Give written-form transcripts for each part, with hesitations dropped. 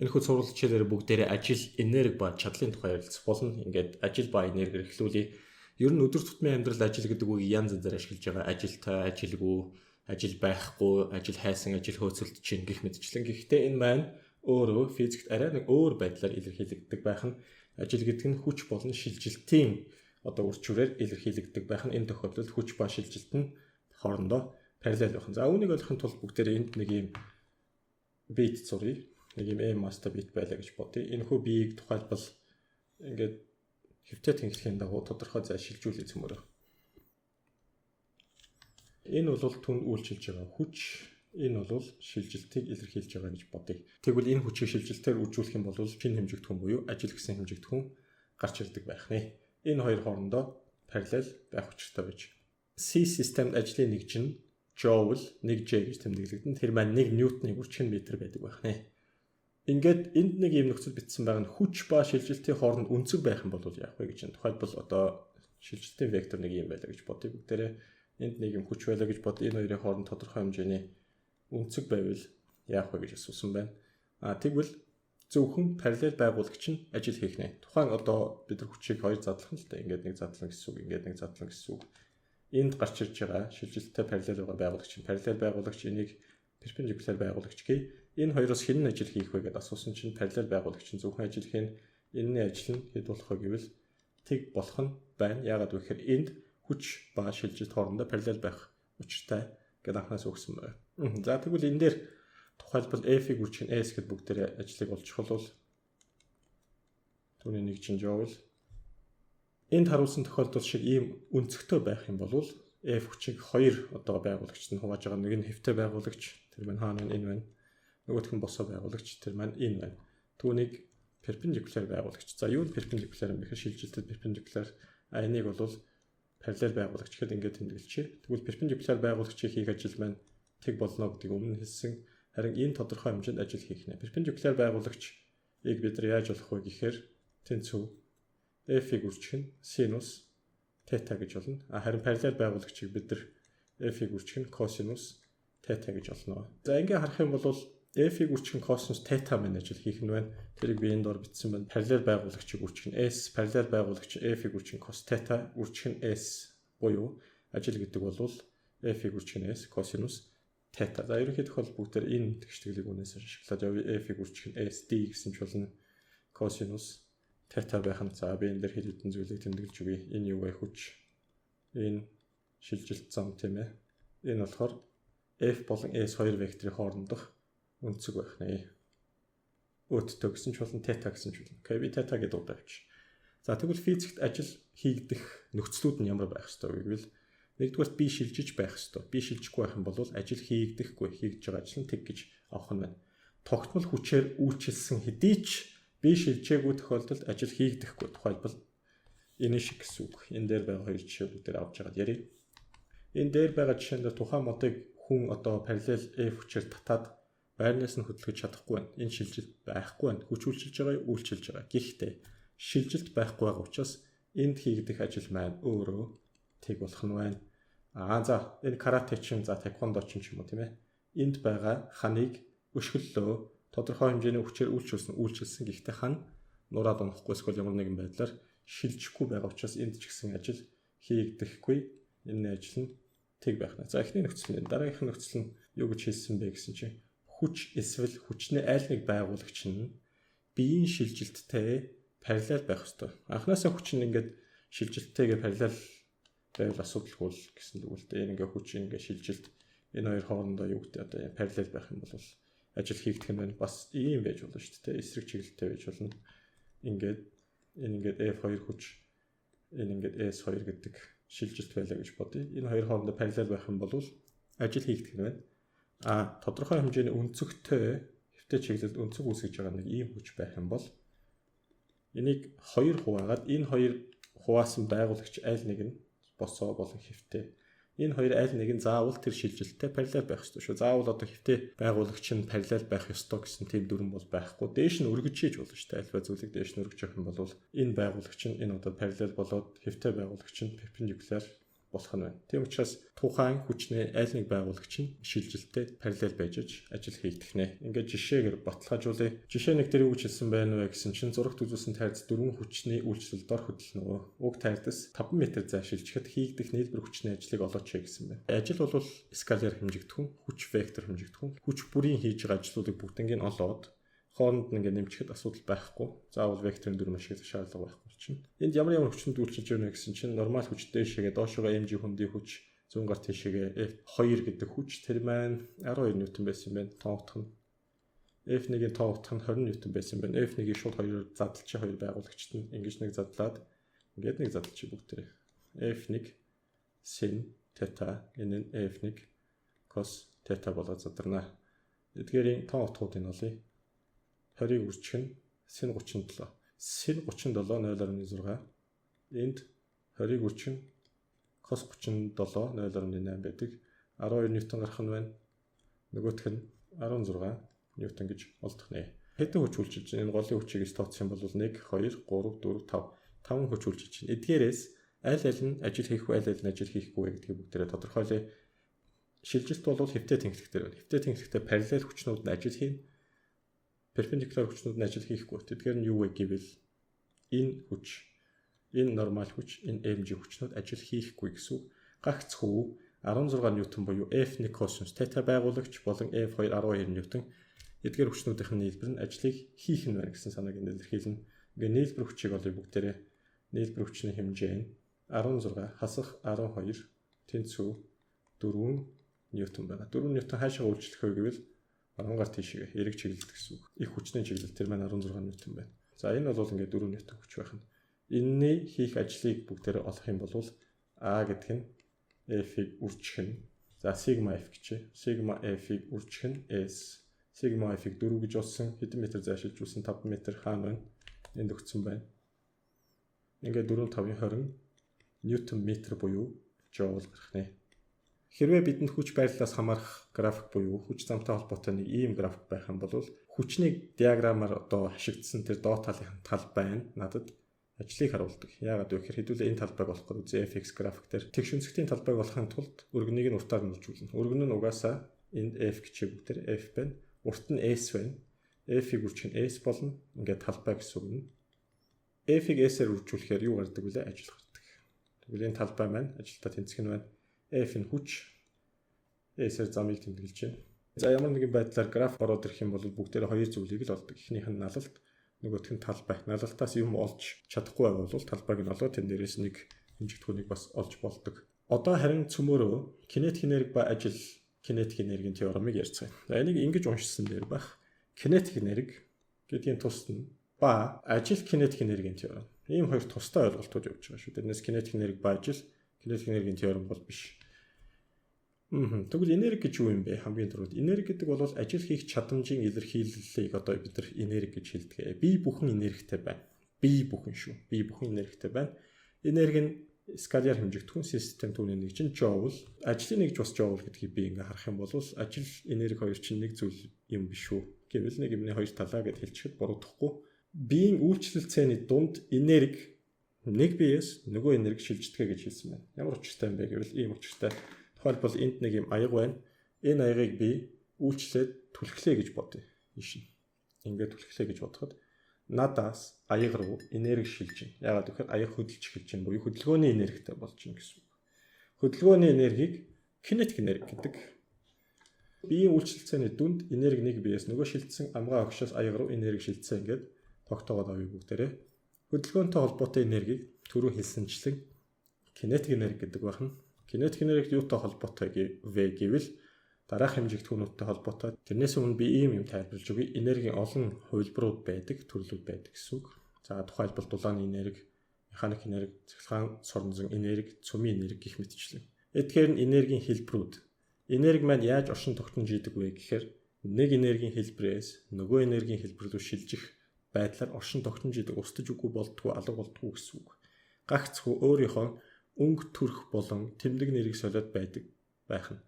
Энэхүү сурвалж хичээлээр бүгдээрээ ажил, энерги ба чадлын тухай ярилцах болно. Ингээд ажил ба энерги эхлүүлээ. Ер нь өдөр тутмын амьдралд ажил гэдэг үгийг янз янзаар ашиглаж байгаа. Ажилтай, ажилгүй, ажил байхгүй, ажил хайсан, ажил хөөцөлдөж чинь гэх мэтчлэн. Гэхдээ энэ маань өөрөө физикт арай нэг өөр байдлаар илэрхийлэгддэг байх нь ажил гэдэг нь хүч болон шилжилтийн үр дүрээр илэрхийлэгддэг байх нь энэ тохиолдолд хүч ба шилжилт нь хоорондоо параллел байх нь. За үүнийг ойлгохын тулд бүгдээрээ энд нэг юм бит зуръя. Нэг юм master bit байлаа гэж бодъё. Энэхүү биеийг тухайлбал ингээд хэвтэ тэнхлэхийн дагуу тодорхой зай шилжүүлэх зэмээр. Энэ бол түн үйлчилж байгаа хүч, энэ бол шилжилтийг илэрхийлж байгаа гэж бодъё. Тэгвэл энэ хүчийг шилжилтээр үржүүлэх юм бол шинэ хэмжигдэхүүн буюу ажил гэсэн хэмжигдэхүүн гарч ирдэг байх нэ. Энэ хоёр хоорондоо параллел байх учиртай байж. C системд ажлын нэгж нь Joule 1J гэж тэмдэглэгдэн. Тэр маань 1 ньютоны үржих метр байдаг байх нэ. Ингээд энд нэг юм нөхцөл бичсэн байгаа нь хүч ба шилжилтийн хооронд үнцэг байх юм бол яах вэ гэж. Тухайлбал одоо шилжилтийн вектор нэг юм байлаа гэж бодъё. Бүгдээрээ энд нэг юм хүч байлаа гэж бод. Энэ хоёрын хооронд тодорхой хэмжээний үнцэг байвал яах вэ гэж асуусан байна. Тэгвэл зөвхөн параллел байгуулагч нь ажил хийх нэ. Тухайн одоо бид нар хүчийг хоёр задлах нь л да. Ингээд нэг задлан гэсэн үг, ингээд нэг задлан гэсэн үг. Энд гарч ирж байгаа шилжилттэй параллел байгаа байгуулагч нь параллел байгуулагч, энийг перпендикуляр байгуулагч гээ. Энэ хоёроос хэн нь ажил хийх вэ гэдээ асуусан чинь параллел байгуулагч нь зөвхөн ажил хийн. Энэний ажил нь хэд болох вэ гэвэл тэг болох нь байна. Яагаад вэ гэхээр энд хүч ба шилжилт хоорондоо параллел байх учиртай гэдэг анханаас өгсөн байна. За тэгвэл энэ дээр тухайлбал F-ийг үржих нь S гэд бүгдээрээ ажлыг олж холвол түүний нэг чинь Joule. Энд харуулсан тохиолдол шиг ийм үнцгтэй байх юм бол F хүчийг хоёр одоо байгуулагчд нь хувааж байгаа. Нэг нь хэвтэй байгуулагч, тэр маань хаана вэ? Энэ байна. Нөгөөх нь босоо байгуулагч, тэр маань энэ байна. Түүнийг перпендикуляр байгуулагч. За юу нь перпендикуляр юм бэ гэхээр шилжилтэд перпендикуляр. Энийг бол параллел байгуулагч гэхэд ингээд тэмдэглэжээ. Тэгвэл перпендикуляр байгуулагчийн хийх ажил маань тэг болно гэдгийг өмнө хэлсэн. Харин энэ тодорхой хэмжээнд ажил хийх нэ. Перпендикуляр байгуулагчийг бид нар яаж олох вэ гэхээр тэнцүү F-ийг үржих нь синус тета гэж болно. Харин параллел байгуулагчийг бид нар F-ийг үржих нь косинус тета гэж олно. За ингээ харах юм бол F-ийг үржих нь косинус тета мэн ажил хийх нь байна. Тэрийг би энэ дор бичсэн байна. Параллел байгуулагчийг үржих нь S, параллел байгуулагч F-ийг үржих нь cos тета, үржих нь S буюу ажил гэдэг бол F-ийг үржих нь S, косинус тета. За ерөнхийдөө бол бүгдээр энэ тэгштэглийг үнээс ашиглаад явъя. F-ийг үржих нь S, D гэсэн ч болно косинус тета байх нь. За би энэ дээр хэд хэдэн зүйлийг тэмдэглэж өгье. Энэ юу вэ? Хүч. Энэ шилжилт зам тийм ээ. Энэ болохоор F болон S хоёр векторын хоорондох үнцэг байх нэ. Өттэй гэсэн ч болон тета гэсэн ч болно. Окей, би тета гэдэг удаа авчих. За тэгвэл физикт ажил хийгдэх нөхцлүүд нь ямар байх ёстой вэ гэвэл нэгдүгээр би шилжиж байх ёстой. Би шилжихгүй байх юм бол ажил хийгдэхгүй, хийгдэж байгаа ажил нь тэг гэж авах нь байна. Тогтмол хүчээр үйлчилсэн хэдий ч би шилжээгүй тохиолдолд ажил хийгдэхгүй. Тухайлбал энэ шиг гэсэн үг. Энэ дээр байгаа хоёр жишээ бүгдээр авч яагаад ярив. Энэ дээр байгаа жишээнд тухайн модыг хүн одоо параллел F хүчээр татаад байрнаас нь хөдөлгөж чадахгүй байна. Энэ шилжилт байхгүй байна. Хүч үйлчилж байгаа, үйлчилж байгаа. Гэхдээ шилжилт байхгүй байгаа учраас энд хийгдэх ажил маань өөрөө тэг болох нь байна. За энэ карате чин, за таеквондо чин ч юм уу тийм ээ. Энд байгаа ханыг өшгөллөө тодорхой хэмжээний хүчээр үйлчилсэн. Гэхдээ хан нураад унахгүй эсвэл ямар нэгэн байдлаар шилжихгүй байгаа учраас энд ч гэсэн ажил хийгдэхгүй. Энэ ажил нь тэг байх нь. За эхний нөхцөл нь, дараагийнх нь нөхцөл нь юу гэж хэлсэн бэ гэсэн чинь хүч эсвэл хүчний айл нэг байгуулагч нь биеийн шилжилттэй параллел байх ёстой. Анхнаасаа хүч нь ингээд шилжилттэйгээ параллел байвал асуудалгүй л гэсэн үг л дээ. Энэ ингээд хүч ингээд шилжилт энэ хоёр хоорондоо юу гэдэг одоо параллел байх юм бол ажил хийгдэх нь бас ийм байж болно шүү дээ. Эсрэг чиглэлтэй байж болно. Ингээд энэ ингээд F2 хүч, энэ ингээд S2 гэдэг шилжилт байлаа гэж бодъё. Энэ хоёр хоорондоо параллел байх юм бол ажил хийгдэх нь байна. Тодорхой хэмжээний өнцөгтэй хэвтэ чиглэлд өнцөг үүсгэж байгаа нэг ийм хүч байх юм бол энийг хоёр хуваагаад энэ хоёр хуваасан байгуулагч аль нэг нь босоо болон хэвтэ. Энэ хоёр аль нэг нь заавал тэр шилжилттэй параллел байх ёстой шүү. Заавал одоо хэвтэ байгуулагч нь параллел байх ёстой гэсэн тийм дүрэн бол байхгүй. Дээш нь өргөж хийж болно шүү дээ. Альва зүйлийг дээш нь өргөж явах юм бол энэ байгуулагч нь энэ одоо параллел болоод хэвтэ байгуулагч нь перпендикуляр болох нь байна. Тийм учраас тухайн хүчний аль нэг байгуулагч нь шилжилттэй параллел байж ажил хийгдэх нэ. Ингээд жишээгээр баталгаажуулъя. Жишээ нэг дээр юу гэж хэлсэн байна вэ гэсэн чинь зурагт үзүүлсэн тайрц 4 хүчний үйлчлэл дор хөдөлнө. Уг тайрцаас 5 м зай шилжихэд хийгдэх нийлбэр хүчний ажлыг олооч гэсэн байна. Ажил бол скалаар хэмжигдэх хүн, хүч вектор хэмжигдэх хүн, хүч бүрийн хийж байгаа ажлуудыг бүгднийг олоод хооронд нь ингээд нэмжихэд асуудал байхгүй. Заавал векторын дүрм ашиглах шаардлага байхгүй чинь. Энд ямар хүчтэнд үйлчилж байна гэсэн чинь нормал хүч дээшээгээ доошогоо mg хүндийн хүч зүүн гар тийшээгээ F2 гэдэг хүч тэр маань 12 ньютон байсан юм байна. Тоогдох нь F1-ийн тоогдох нь 20 ньютон байсан юм байна. F1-ийг шууд 2-оор задлж 2 байгуулагчт нь ингэж нэг задлаад ингээд нэг задлж бүгдээ. F1 sin θ энэ нь F1 cos θ болоод задарна. Эдгээрийн тоогдохуудыг нь олъё. 20-ыг үржих нь sin 37. Sin 37 0.6. Энд 20-ыг үржих нь cos 37 0.8 байдаг. 12 ньютон гарах нь байна. Нөгөөх нь 16 ньютон гэж олдох нэ. Хэдэн хүч үйлчилж байна? Энэ голын хүчийг тооцох юм бол 1 2 3 4 5 5 хүч үйлчилж байна. Эдгээрээс аль нь ажил хийх вэ, аль нь ажил хийхгүй вэ гэдгийг бүгдээрээ тодорхойлъё. Шилжилт бол хэвтэй тэнхлэх дээр байна. Хэвтэй тэнхлэхдээ параллел хүчнүүд нь ажил хийн. Перпендикуляр хүчнүүд нь ажил хийхгүй. Тэдгээр нь юу вэ гэвэл энэ хүч, энэ нормал хүч, энэ mg хүчнүүд ажил хийхгүй гэсэн үг. Гагцхүү 16 ньютон буюу F1 косинус θ байгуулагч болон F2 12 ньютон эдгээр хүчнүүдийн нийлбэр нь ажлыг хийх нь байна гэсэн санааг илэрхийлнэ. Ингээ нийлбэр хүчийг олъё бүгдээрээ. Нийлбэр хүчний хэмжээ нь 16 хасах 12 тэнцүү 4 ньютон байна. 4 ньютон хаашаа үйлчлэх вэ гэвэл гар тийшээ эрэг чиглэлт гэсэн үг. Их хүчний чиглэл тэр маань 16 ньютон байна. За энэ бол ингээд 4 ньютон хүч байх нь. Энэний хийх ажлыг бүгдээр олох юм бол А гэдэг нь F-ийг үржих нь. За сигма F гэж. Сигма F-ийг үржих нь S. Сигма F-ийг 4 гэж олсон. Хэдэн метр зайшилж үүсэн 5 метр хаана байна? Энд өгсөн байна. Ингээд 4 5-ын 20 ньютон метр буюу joule гарах нэ. Хэрвээ бидэнд хүч байрлалаас хамаарах график буюу хүч замтай холбоотой нэг ийм график байх юм бол хүчний диаграмаар одоо хашигдсан тэр доод талын талбай нь надад ажлыг харуулдаг. Яагаад вэ гэхээр хэдүүлээ энэ талбайг олох гэдэг fx график дээр тэгш өнцгтийн талбайг олохын тулд өргөнийг нь уртаар нь үржүүлнэ. Өргөн нь угаасаа энд f гिचиг дээр f байна. Урт нь s байна. F-ийг үржих нь s болно. Ингээд талбай гэсэн үг нь. F-ийг s-ээр үржүүлэхээр юу гардаг вэ? Ажил гардаг. Тэгвэл энэ талбай маань ажилтаа тэнцэх нь байна. F нь хүч S-ээр замыг тэмдэглэж байна. За ямар нэгэн байдлаар граф ороод ирэх юм бол бүгдээрээ хоёр зүйлийг л олдог. Эхнийх нь налалт, нөгөөх нь талбай. Налалтаас юм олж чадахгүй байвал талбайг нь олоод тэн дээрээс нэг хэмжигдэхүүнийг бас олж болдог. Одоо харин цөмөөрөө кинетик энерги ба ажил кинетик энергийн теоремыг ярьцгаая. За энийг ингэж уншсан дээр байх. Кинетик энерги гэдгийн тусад нь ба ажил кинетик энергийн теорем. Ийм хоёр тустай ойлголтууд явж байгаа шүү. Тэрнээс кинетик энерги ба ажил кинетик энергийн теорем бол биш. Тэгвэл энерги гэж юу юм бэ? Хамгийн түрүүнд энерги гэдэг бол ажил хийх чадамжийн илэрхийллийг одоо бид нар энерги гэж хэлдэг. Бие бүхэн энергитэй байна. Бие бүхэн шүү. Бие бүхэн энергитэй байна. Энерги нь скалаар хэмжигдэх хүн систем түүний нэг чинь joule. Ажлын нэг бас joule гэдгийг би ингээ харах юм бол ажил энерги хоёр чинь нэг зүйл юм биш үү? Гэвэл нэг юмны хоёр талаа гэж хэлчихэд буруудахгүй. Биеийн үйлчлэл цээний дунд энерги нэг биеэс нөгөө энерги шилждэг гэж хэлсэн байна. Ямар учиртай юм бэ гэвэл ийм учиртай. Тухайлбал энд нэг юм аяг байна. Энэ аягыг би үйлчлээд түлхлээ гэж бодъё. Ийш. Ингээд түлхлээ гэж бодоход надаас аяг руу энерги шилжинэ. Яагаад гэвэл аяг хөдөлж эхэлж байна буюу хөдөлгөөний энергитэй болж байна гэсэн үг. Хөдөлгөөний энергийг кинетик энерги гэдэг. Биеийн үйлчлэлцээний дүнд энерги нэг биеэс нөгөө шилжсэн амгаа огшоос аяг руу энерги шилжсэн ингээд тогтоогоод авъя бүгдээрээ. Хөдөлгөөнтэй холбоотой энергийг түрүү хэлсэнчлэн кинетик энерги гэдэг байна. Кинетик энерги юутай холбоотой вэ гэвэл дараах хэмжигдэхүүнүүдтэй холбоотой. Тэрнээс өмнө би ийм юм тайлбарлаж өгье. Энергийн олон хувилбарууд байдаг, төрлүүд байдаг гэсэн үг. За тухайлбал дулааны энерги, механик энерги, цахилгаан соронзон энерги, цөмийн энерги гэх мэтчлэн. Эдгээр нь энергийн хэлбэрүүд. Энерги маань яаж оршин тогтнож идэг вэ гэхээр нэг энергийн хэлбэрээс нөгөө энергийн хэлбэр рүү шилжих байдлаар оршин тогтнож идэг, устж үгүй болдгоо, алга болдгоо гэсэн үг. Гагцхүү өөрийнхөө өнгө төрх болон тэмдэг нэрийг солиод байдаг байх нь.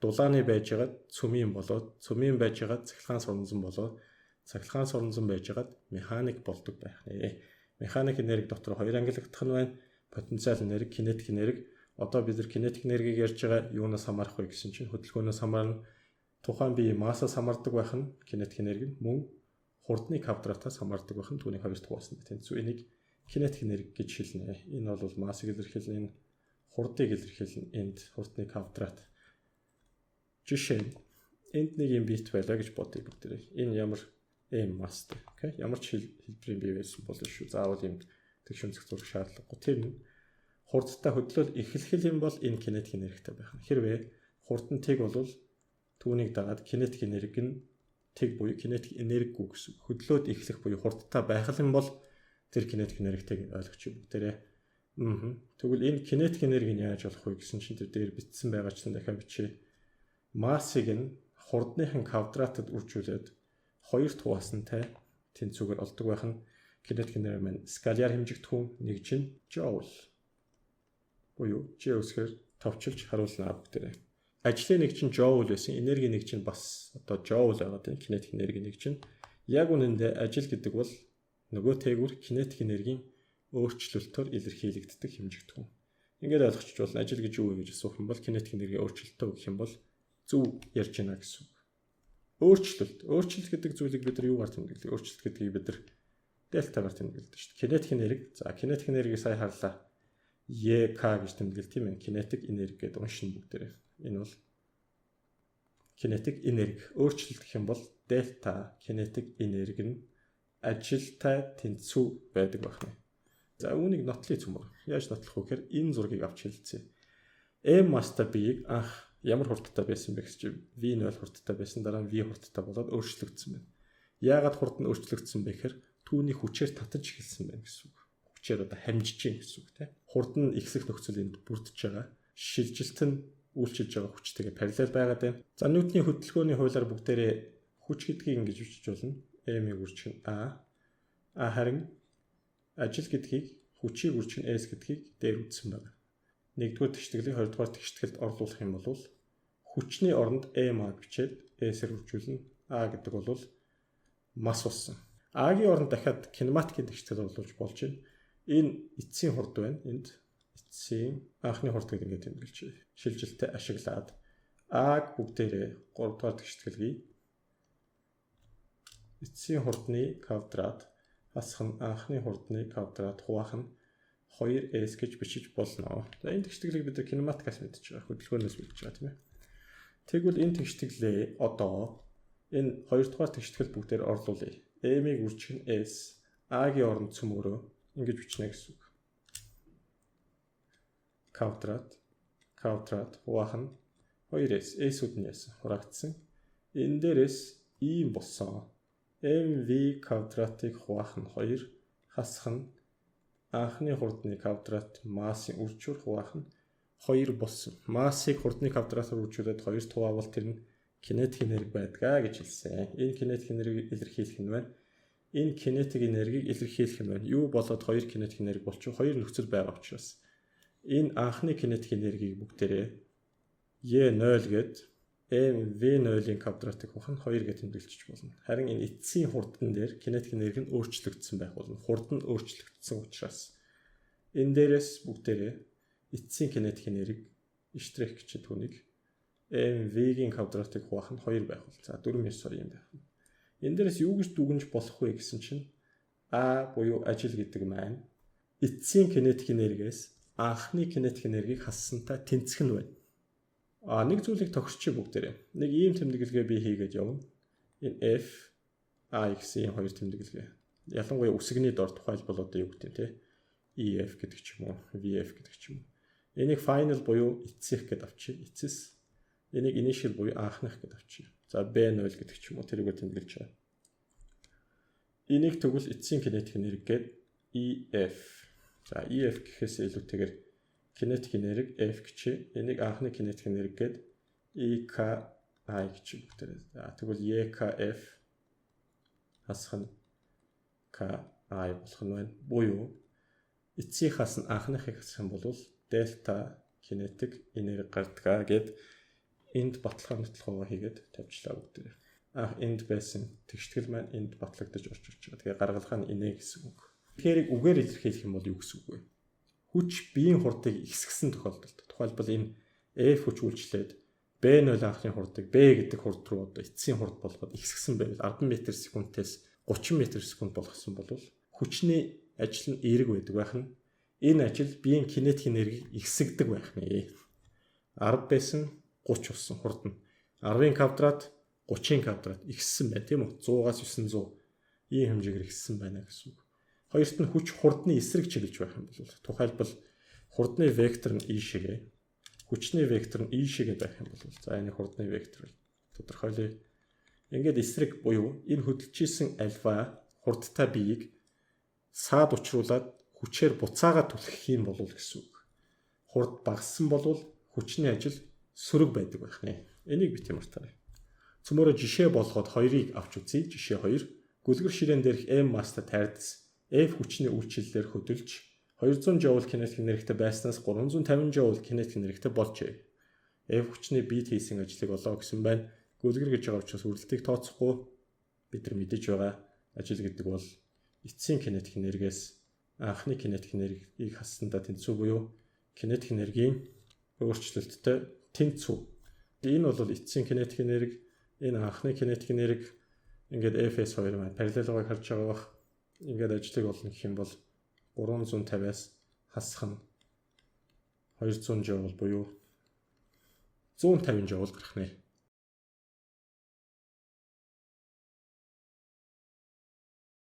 Дулааны байжгаад цөмийн болоод, цөмийн байжгаад цахилгаан соронзон болоод, цахилгаан соронзон байжгаад механик болдог байх нэ. Механик энерги дотор хоёр ангилагдах нь байна. Потенциал энерги, кинетик энерги. Одоо бид нар кинетик энергийг ярьж байгаа юунаас хамаарах вэ гэсэн чинь хөдөлгөөнөөс хамаарна. Тухайн бие массаас хамаардаг байх нь кинетик энерги нь мөн хурдны квадратаас хамаардаг байх нь түүний хоёр дахь хуваасна. Тэнцүү энийг кинетик энерги гэж хэлнэ. Энэ бол массыг илэрхийлнэ, энэ хурдыг илэрхийлнэ, энд хурдны квадрат. Жишээ нь энд нэг юм бит байлаа гэж бодъё бүгдээрээ. Энэ ямар масстэй. Окей. Ямар ч хэлбэрийн бие байсан болно шүү. Заавал юм тэгш өнцөг зураг шаардлагагүй. Тэр нь хурдтай хөдлөл эхлэх юм бол энэ кинетик энергитэй байх нь. Хэрвээ хурдан тэг бол түүнийг дагаад кинетик энерги нь тэг буюу кинетик энергигүй гэсэн. Хөдлөөд эхлэх буюу хурдтай байх юм бол тэр кинетик энергитэйг ойлгоч бүгдээрээ. Тэгвэл энэ кинетик энерги нь яаж болох вэ гэсэн чинь тэр дээр бичсэн байгаа ч дахиад бичээ. Массыг нь хурдныхын квадратад үржүүлээд хоёр хуваасантай тэнцүүгээр олдог байх нь кинетик энерги маань скаляр хэмжигдэхүүн нэг чинь joule буюу J үсгээр товчилж харуулна бүгдээрээ. Ажлын нэг чинь joule байсан, энерги нэг чинь бас одоо joule байгаа тийм кинетик энерги нэг чинь яг үнэндээ ажил гэдэг бол нөгөө тээгүүр кинетик энергийн өөрчлөлтөөр илэрхийлэгддэг хэмжигдэхүүн. Ингээд ойлгочих болно. Ажил гэж юу вэ гэж асуух юм бол кинетик энергийн өөрчлөлтөө гэх юм бол зөв ярьж байна гэсэн үг. Өөрчлөлт гэдэг зүйлийг бид нар юугаар тэмдэглэв? Өөрчлөлт гэдгийг бид нар дельтагаар тэмдэглэдэг шүү дээ. Кинетик энерги. За кинетик энергийг сая харлаа. EK гэж тэмдэглэв тийм ээ. Кинетик энерги гэдэг уншин бүгдээрээ. Энэ бол кинетик энерги. Өөрчлөлт гэх юм бол дельта кинетик энерги нь ажилтай тэнцүү байдаг байна. За үүнийг нотлох юм бол яаж нотлох вэ гэхээр энэ зургийг авч хэлцээ. M масста биеийг анх ямар хурдтай байсан бэ гэж V0 хурдтай байсан, дараа нь V хурдтай болоод өөрчлөгдсөн байна. Яагаад хурд нь өөрчлөгдсөн бэ гэхээр түүний хүчээр татаж эхэлсэн байна гэсэн үг. Хүчээр одоо хамжиж гин гэсэн үг тийм. Хурд нь ихсэх нөхцөл энд бүрдэж байгаа. Шилжилт нь үйлчилж байгаа хүчтэйгээ параллел байгаад байна. За Ньютоны хөдөлгөөний хуулиар бүгдээрээ хүч гэдгийг ингэж бичиж болно. M-ийг үржих нь A харин ажил гэдгийг хүчийг үржих нь S гэдгийг дээр үтсэн байна. Нэгдүгээр тэгштэглийг хоёрдугаар тэгштгэлд орлуулах юм бол хүчний оронд M-аг бичээд S-ээр үржүүлнэ. A гэдэг бол масс болсон. A-гийн оронд дахиад кинематикийн тэгштгэл орлуулж болж байна. Энэ эцсийн хурд байна. Энд эцсийн анхны хурдыг ингэж тэмдэглэж шилжилттэй ашиглаад A-г бүгдээрээ 3 дугаар тэгштгэлгийг эцсийн хурдны квадрат хасах нь анхны хурдны квадрат хуваах нь 2s гэж бичиж болно. За энэ тэгштэглийг бид кинематикаас мэдж байгаа, хөдөлгөөнөөс мэдж байгаа тийм ээ. Тэгвэл энэ тэгштэглээ одоо энэ 2 дугаар тэгштгэл бүгдээр орлуулъя. M-ийг үржих нь S, A-гийн оронд цөмөрөө ингэж бичнэ гэсэн үг. Квадрат хуваах нь 2s, S-үүд нь яасан хураагдсан. Энэ дээрээс ийм болсон. MV квадратыг хуваах нь 2, хасах нь анхны хурдны квадрат массын үржүүр хуваах нь 2 болсон. Массыг хурдны квадратаар үржүүлээд 2 хуваавал тэр нь кинетик энерги байдгаа гэж хэлсэн. Энэ кинетик энергийг илэрхийлэх нь байна. Энэ кинетик энергийг илэрхийлэх нь байна. Юу болоод 2 кинетик энерги болчих вэ? 2 нөхцөл байгаа учраас энэ анхны кинетик энергийг бүгдээрээ E0 гээд MV0-ийн квадратыг хуваах нь 2 гэж тэмдэглэж болно. Харин энэ эцсийн хурдан дээр кинетик энерги нь өөрчлөгдсөн байх болно. Хурд нь өөрчлөгдсөн учраас энэ дээрээс бүгдээрээ эцсийн кинетик энерги иштрэх гэж түүнийг MV-ийн квадратыг хуваах нь 2 байх бол. За 4-9 сая юм байх. Энэ дээрээс юу гэж дүгнж болох вэ гэсэн чинь A буюу ажил гэдэг маань эцсийн кинетик энергиээс анхны кинетик энергийг хассантай тэнцэх нь байна. Нэг зүйлийг тохирчих бүгдээрээ. Нэг ийм тэмдэглэгээ би хийгээд явна. Энэ F, A гэсэн хоёр тэмдэглэгээ. Ялангуяа үсэгний дор тухайлбал одоо юу гэдэг те EF гэдэг ч юм уу, VF гэдэг ч юм уу. Энийг final буюу эцсих гэдээ авчи. Эцэс. Энийг initial буюу анхных гэдээ авчи. За B0 гэдэг ч юм уу тэрүүгээр тэмдэглэж байгаа. Энийг тэгвэл эцсийн кинетик энерги гээд EF. За EF гэхээс илүүтэйгээр кинетик энерги F гэж, энийг анхны кинетик энерги гээд EKI гэж бүгдээ. За тэгвэл EKF хасах нь KI болох нь байна. Буюу эцсийнхээс нь анхныхыг хасах юм бол дельта кинетик энерги гардгаа гээд энд баталгаа нотлохоо хийгээд тавьчлаа бүгдээ. Энд байсан тэгштгэл маань энд батлагдаж орж ирж байгаа. Тэгээ гаргалгаа нь инээ гэсэн үг. Тэгэхээр үгээр илэрхийлэх юм бол юу гэсэн үг вэ? хүч биеийн хурдыг ихсгэсэн тохиолдолд. Тухайлбал энэ F хүч үйлчлээд B0 анхны хурдыг B гэдэг хурд руу одоо эцсийн хурд болгоод ихсгэсэн байвал 10 м/с-ээс 30 м/с болгосон бол хүчний ажил нь эерэг байдаг байх нь. Энэ ажил биеийн кинетик энергийг ихсэгдэг байх нэ. 10 байсан 30 болсон хурд нь 10-ын квадрат 30-ын квадрат ихссэн байна тийм үү? 100-аас 900 ийм хэмжээгээр ихссэн байна гэсэн үг. Хоёрт нь хүч хурдны эсрэг чиглэж байх юм бол тухайлбал хурдны вектор нь и шигээ, хүчний вектор нь и шигээ байх юм бол за энэ хурдны вектор тодорхойлъё. Ингээд эсрэг буюу энэ хөдөлж исэн альфа хурдтай биеийг саад учруулад хүчээр буцаагаад түлхэх юм бол гэсэн үг. Хурд багассан бол хүчний ажил сөрөг байдаг байх нэ. Энийг бит юмартаарай. Цөмөрө жишээ болгоод хоёрыг авч үзье. Жишээ 2. Гүлгэр ширээн дээрх M мастай тайрдас F хүчний үйлчлэлээр хөдөлж 200 Joule кинетик энергитэй байснаас 350 Joule кинетик энергитэй болжээ. F хүчний бит хийсэн ажлыг олоо гэсэн байна. Гүлгэр гэж байгаа учраас үрэлтийг тооцохгүй бид нар мэдэж байгаа. Ажил гэдэг бол эцсийн кинетик энергиээс анхны кинетик энергийг хассандаа тэнцүү буюу кинетик энергийн өөрчлөлттэй тэнцүү. Энэ бол эцсийн кинетик энерги, энэ анхны кинетик энерги ингээд Fs2 маань параллелгойг харж байгаа бах. Ингээд ажлыг олно гэх юм бол 350-аас хасах нь 200 Joule буюу 150 Joule гарах нэ.